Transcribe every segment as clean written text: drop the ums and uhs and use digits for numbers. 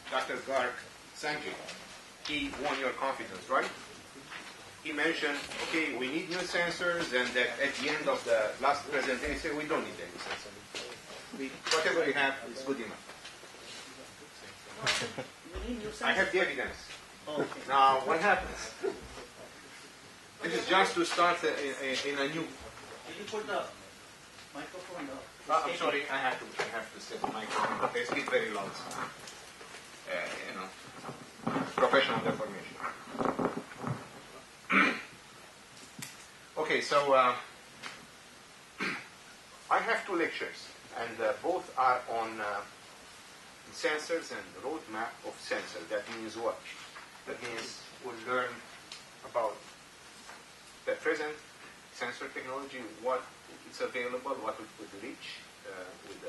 Dr. Garg Sanjay, he won your confidence, right? He mentioned, okay, we need new sensors, and that at the end of the last presentation, he said, we don't need any sensors. Whatever we have is good enough. You need new sensors? I have the evidence. Oh, okay. Now, what happens? This is just to start in a new. Did you put the microphone up? I'm sorry, I have to set the microphone. They speak very loud. Professional deformation. Okay, so I have two lectures, and both are on sensors and the roadmap of sensors. That means what? That means we'll learn about the present sensor technology, what is available, what we could reach with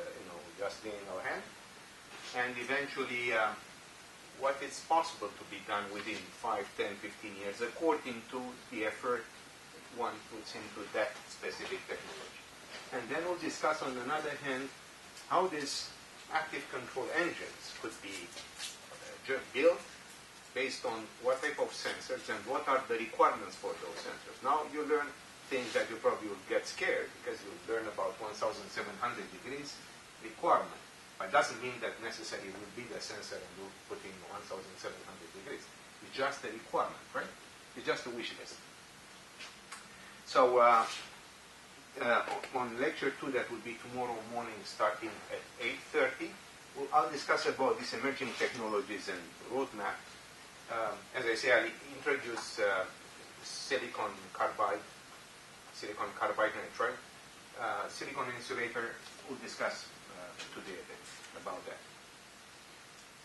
just in our hand, and eventually what is possible to be done within 5, 10, 15 years according to the effort one puts into that specific technology. And then we'll discuss on the other hand how these active control engines could be built based on what type of sensors and what are the requirements for those sensors. Now you learn things that you probably will get scared because you learn about 1,700 degrees requirement. But it doesn't mean that necessarily will be the sensor and we'll put in 1,700 degrees. It's just a requirement, right? It's just a wish list. So on lecture 2, that will be tomorrow morning starting at 8:30, I'll discuss about these emerging technologies and roadmap. As I say, I'll introduce silicon carbide nitride. Silicon insulator, we'll discuss today about that.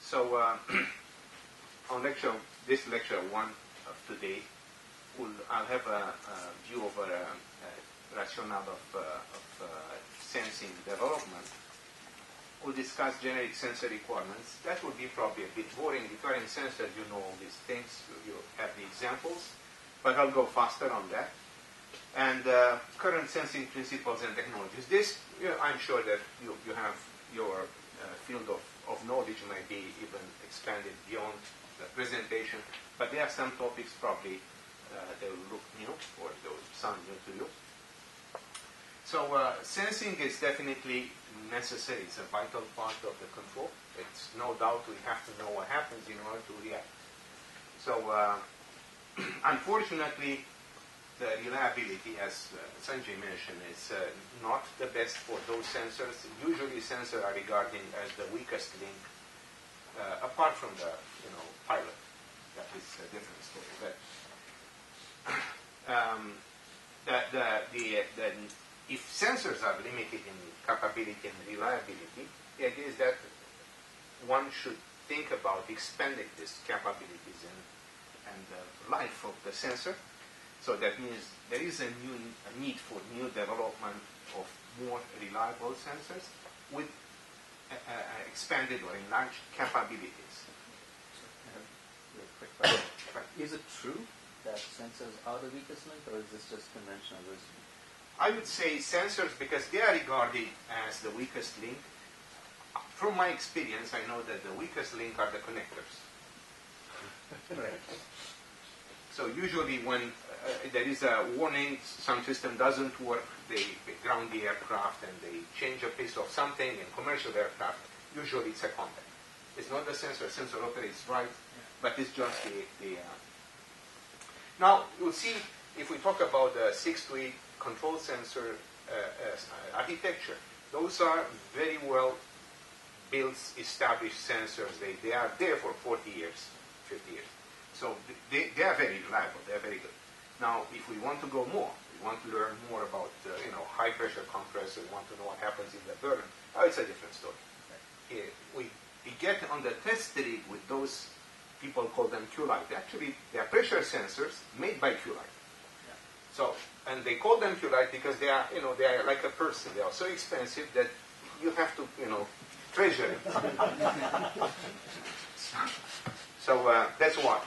So on this lecture 1 of today, I'll have a view of a rationale of sensing development. We'll discuss generic sensor requirements. That will be probably a bit boring. Regarding sensors, you know all these things. You have the examples. But I'll go faster on that. And current sensing principles and technologies. This, I'm sure that you have your field of knowledge might be even expanded beyond the presentation. But there are some topics probably that will look new or they will sound new to you. So sensing is definitely necessary. It's a vital part of the control. It's no doubt we have to know what happens in order to react. So unfortunately, the reliability, as Sanjay mentioned, is not the best for those sensors. Usually sensors are regarded as the weakest link, apart from the pilot. That is a different story. But if sensors are limited in capability and reliability, the idea is that one should think about expanding these capabilities and the life of the sensor. So that means there is a need for new development of more reliable sensors with expanded or enlarged capabilities. Is it true that sensors are the weakest link, or is this just conventional wisdom? I would say sensors, because they are regarded as the weakest link. From my experience, I know that the weakest link are the connectors. So usually when there is a warning, some system doesn't work, they ground the aircraft and they change a piece of something in commercial aircraft. Usually it's a contact. It's not the sensor operates right, but it's just the Now, you'll see, if we talk about the 6 to 8 control sensor architecture, those are very well built, established sensors. They are there for 40 years, 50 years. So they are very reliable, they are very good. Now, if we want to go more, we want to learn more about high pressure compressor, we want to know what happens in the burn, it's a different story. We get on the test rig with those, people call them Q-Lite. Actually, they are pressure sensors made by Q-Lite. Yeah. So, and they call them Q-Lite because they are, they are like a person. They are so expensive that you have to, treasure it. So that's why.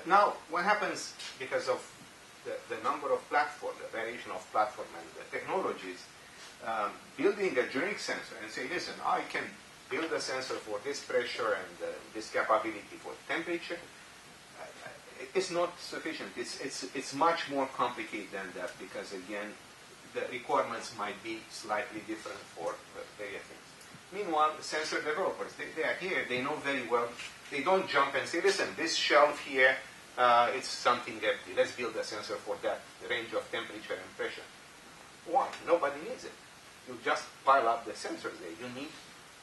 Now, what happens because of the number of platforms, the variation of platform and the technologies, building a generic sensor and say, listen, I can build a sensor for this pressure and this capability for temperature, it's not sufficient. It's much more complicated than that because, again, the requirements might be slightly different for various things. Meanwhile, sensor developers, they are here, they know very well. They don't jump and say, listen, this shelf here, it's something empty. Let's build a sensor for that range of temperature and pressure. Why? Nobody needs it. You just pile up the sensors there. You need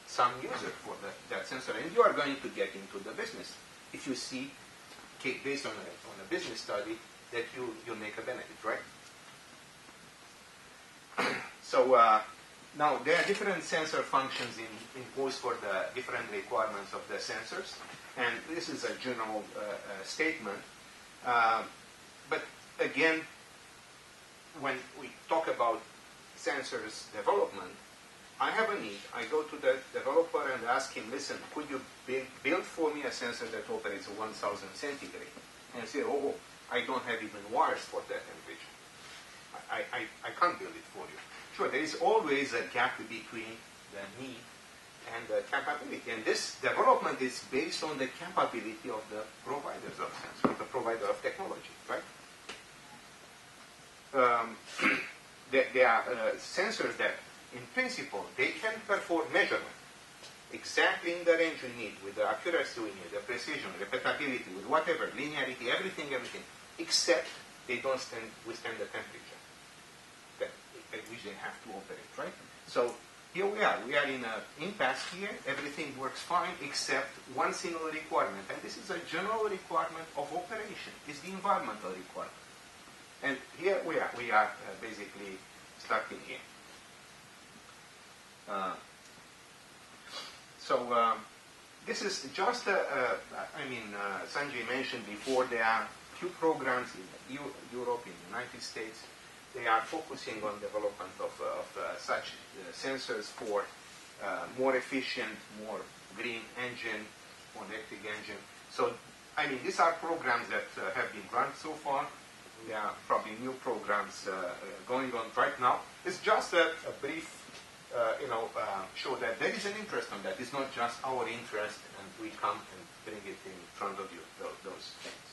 some user for that sensor. And you are going to get into the business if you see, based on a business study, that you make a benefit, right? So now there are different sensor functions imposed for the different requirements of the sensors. And this is a general statement. But again, when we talk about sensors development, I have a need. I go to the developer and ask him, listen, could you build for me a sensor that operates at 1,000 centigrade? And I say, oh, I don't have even wires for that temperature. I can't build it for you. Sure, there is always a gap between the need and the capability. And this development is based on the capability of the providers of sensors, the provider of technology, right? There are sensors that, in principle, they can perform measurement exactly in the range you need, with the accuracy we need, the precision, repetitivity, with whatever, linearity, everything, except they don't withstand the temperature at which they have to operate, right? So here we are in an impasse here. Everything works fine except one single requirement, and this is a general requirement of operation. It's the environmental requirement. And here we are basically starting here. This is just, Sanjay mentioned before, there are few programs in Europe, in the United States. They are focusing on development of such sensors for more efficient, more green engine, more electric engine. So, these are programs that have been run so far. There are probably new programs going on right now. It's just a brief, show that there is an interest on that. It's not just our interest and we come and bring it in front of you, those things.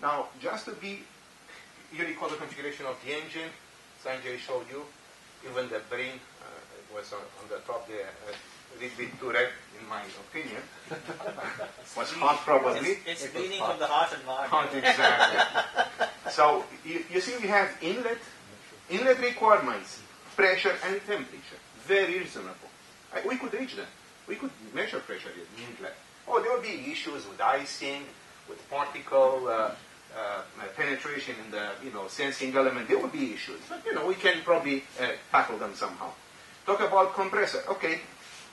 Now, just to be, you recall the configuration of the engine. Sanjay showed you. Even the brain was on the top there, a little bit too red, in my opinion. Was hot, probably. It's bleeding from the heart and mind. Hot, exactly. So you see, we have inlet requirements, pressure and temperature. Very reasonable. We could reach them. We could measure pressure in inlet. Oh, there will be issues with icing, with particle penetration in the sensing element. There will be issues, but we can probably tackle them somehow. Talk about compressor. Okay,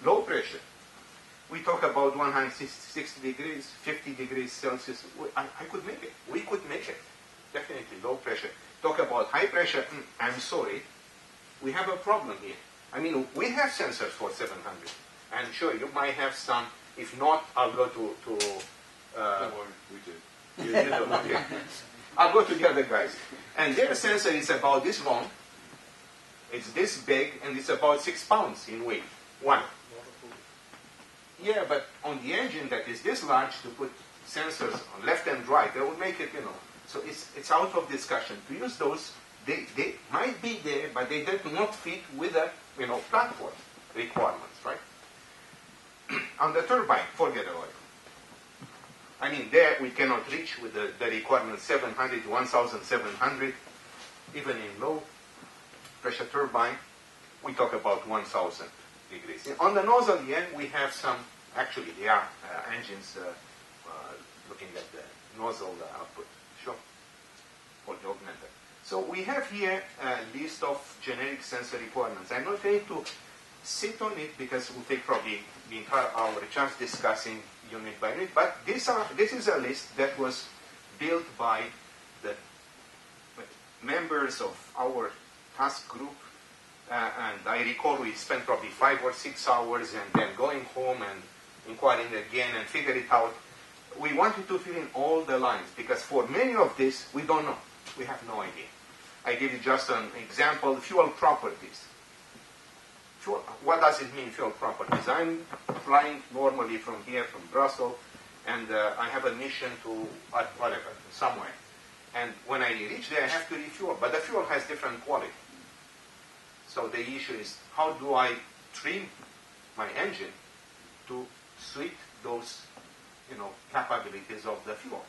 low pressure. We talk about 160 degrees, 50 degrees Celsius. I could make it. We could make it. Definitely low pressure. Talk about high pressure. I'm sorry. We have a problem here. We have sensors for 700. I'm sure you might have some. If not, I'll go to Don't worry, we do. you know, okay. I'll go to the other guys. And their sensor is about this long. It's this big, and it's about 6 pounds in weight. One. Yeah, but on the engine that is this large, to put sensors on left and right, that would make it, So it's out of discussion. To use those, they might be there, but they do not fit with the, platform requirements, right? On the turbine, forget about it. There we cannot reach with the requirement 700 to 1,700. Even in low pressure turbine, we talk about 1,000 degrees. On the nozzle end, we have some, actually there are engines looking at the nozzle output. Sure. For the augmenter. So we have here a list of generic sensor requirements. I'm not going to sit on it because we'll take probably the entire hour just discussing unit by unit, but this is a list that was built by the members of our task group, and I recall we spent probably 5 or 6 hours and then going home and inquiring again and figure it out. We wanted to fill in all the lines because for many of this we don't know. We have no idea. I give you just an example, fuel properties. What does it mean, fuel properties? I'm flying normally from here, from Brussels, and I have a mission to whatever, somewhere. And when I reach there, I have to refuel. But the fuel has different quality. So the issue is, how do I trim my engine to suit those, capabilities of the fuel?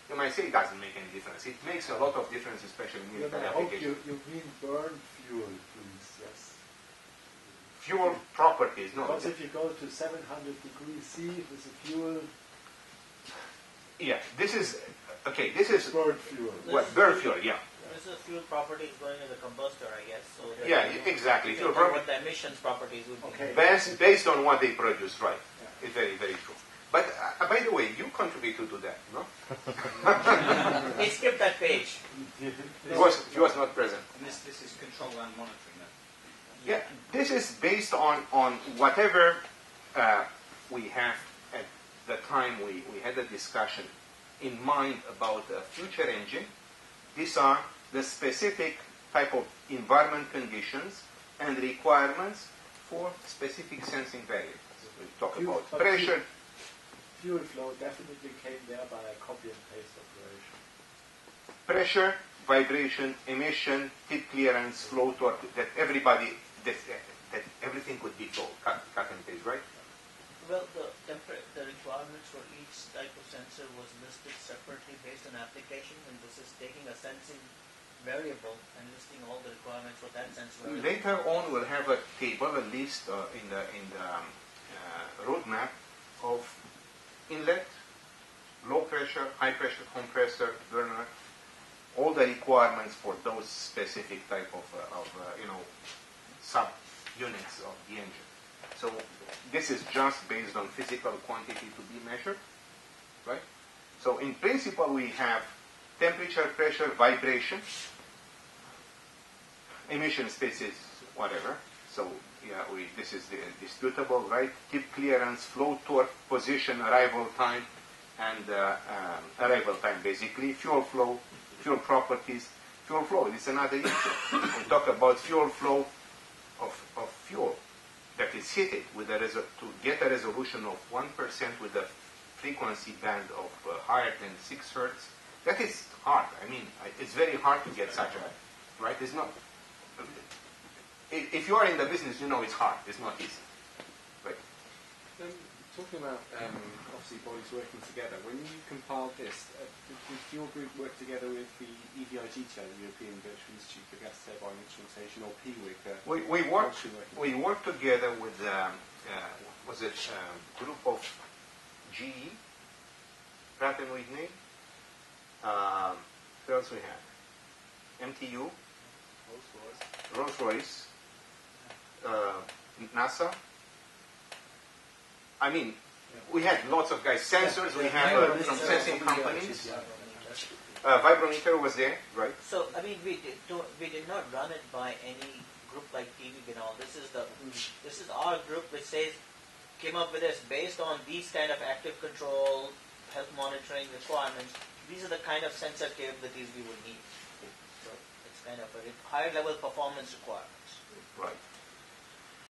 You might say it doesn't make any difference. It makes a lot of difference, especially in military I hope applications. you mean burn fuel, please, yes. Fuel properties, no. Because if you go to 700 degrees C with the fuel, Yeah, this is burn fuel. burn fuel, yeah. This is fuel properties going in the combustor, I guess. So that Yeah, you exactly. you Fuel can tell properties. what the emissions properties would be. Okay. Based on what they produce, right. Yeah. It's very, very true. But by the way, you contributed to that, no? He skipped that page. He was not present. And this is control and monitoring then? Yeah, this is based on whatever we have at the time we had a discussion in mind about a future engine. These are the specific type of environment conditions and requirements for specific sensing variables. We talk about But pressure. Fuel flow definitely came there by a copy and paste operation. Pressure, vibration, emission, tip clearance, flow torque, that that everything could be flow, cut and paste, right? Well, the requirements for each type of sensor was listed separately based on application, and this is taking a sensing variable and listing all the requirements for that sensor variable. Later on, we'll have a table, a list in the roadmap of inlet, low pressure, high pressure compressor, burner, all the requirements for those specific type of sub-units of the engine. So this is just based on physical quantity to be measured, right? So in principle, we have temperature, pressure, vibration, emission spaces, whatever. So yeah, this is disputable, right? Tip clearance, flow torque, position, arrival time, and arrival time basically. Fuel flow, fuel properties. Fuel flow is another issue. We talk about fuel flow of fuel that is heated with to get a resolution of 1% with a frequency band of higher than 6 hertz. That is hard. I mean, it's very hard to get such a, right? It's not. If you are in the business, you know it's hard. It's not easy. Right? Talking about obviously bodies working together, when you compiled this, did your group work together with the EVIG chair, the European Virtual Institute for Gas Turbine Instrumentation, or PWIC? We worked together with group of GE, Pratt and Whitney. Who else we had? MTU, Rolls-Royce, NASA. I mean, we had lots of guys. Sensors, we have from sensing companies. Vibrometer was there, right? So, I mean, we did not run it by any group like TVIC and all. This is our group which came up with this based on these kind of active control, health monitoring requirements. These are the kind of sensor capabilities we would need. So it's kind of a higher level performance requirements. Right.